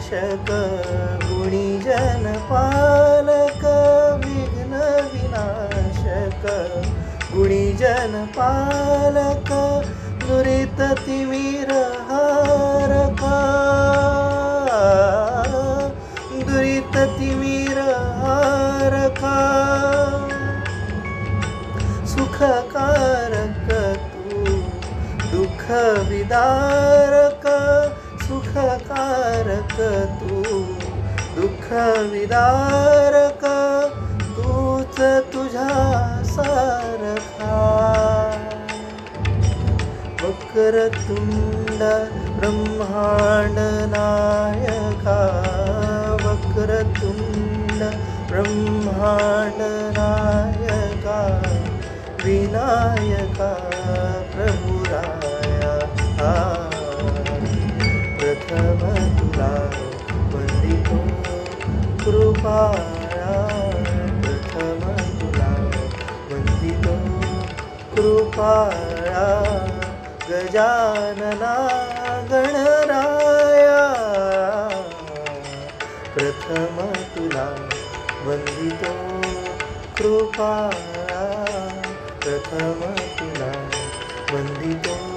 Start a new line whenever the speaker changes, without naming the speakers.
विनाशक गुणीजन पालक विघ्न विनाशक गुणीजन पालक दुरित तिमिर हारका दुरित तिमिर हारका सुखकारक तू दुःख विदारक सुखकारक तू दुःख विदारक तूच तुझ्या सारखा वक्रतुंड ब्रह्मांड नायका वक्रतुंड ब्रह्मांड नायका विनायका प्रभुराया प्रथम तुला वंदितो कृपाया प्रथम तुला वंदितो कृपाया गजानना गणराया प्रथम तुला वंदितो कृपाया प्रथम तुला वंदितो